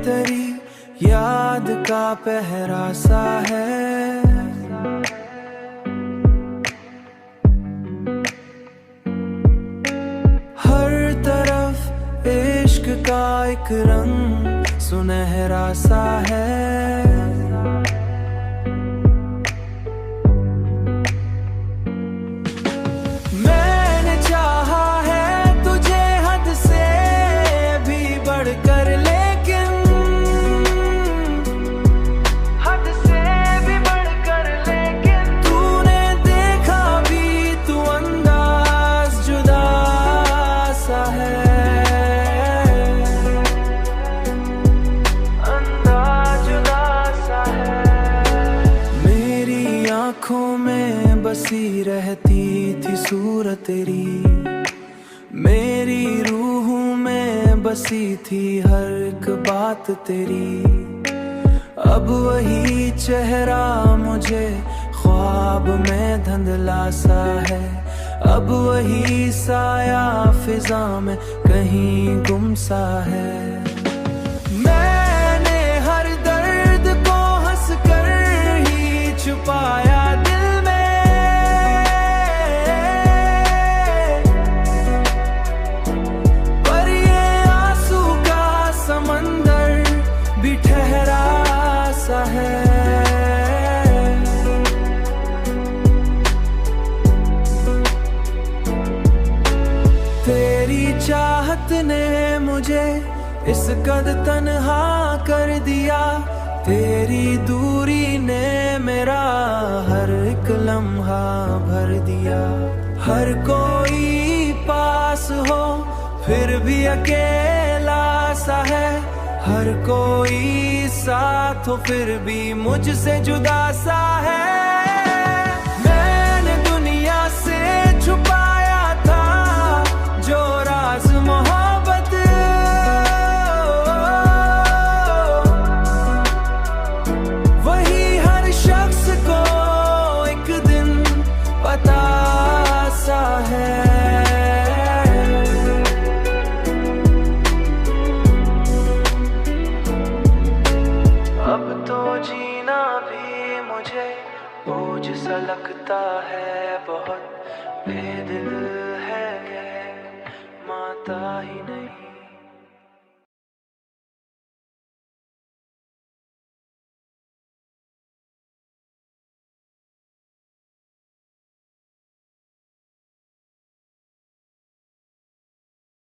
तेरी याद का पहरा सा है। हर तरफ इश्क का एक रंग सुनहरा सा है। मैंने चाहा है तुझे हद से भी बढ़कर, लेकिन हद से भी बढ़कर, लेकिन तूने देखा भी तू अंदाज जुदा सा है, अंदाज जुदा सा है। मेरी आंखों में बसी रहती थी सूरत तेरी, मेरी रूह में बसी थी हर एक बात तेरी। अब वही चेहरा मुझे ख्वाब में धुंधला सा है, अब वही साया फिजा में कहीं गुम सा है। मैंने हर दर्द को हंस कर ही छुपाया दिल में, पर ये आंसू का समंदर भी ठहरा सा है। तेरी चाहत ने मुझे इस कद तन्हा कर दिया, तेरी दूरी ने मेरा हर एक लम्हा भर दिया। हर कोई पास हो फिर भी अकेला सा है, हर कोई साथ हो फिर भी मुझसे जुदा सा है। मैंने दुनिया से छुपाया था जो राज मोहब्बत, वही हर शख्स को एक दिन पता सा है। अब तो जीना भी मुझे बोझ सा लगता है, बहुत बेदिल है, माता ही नहीं।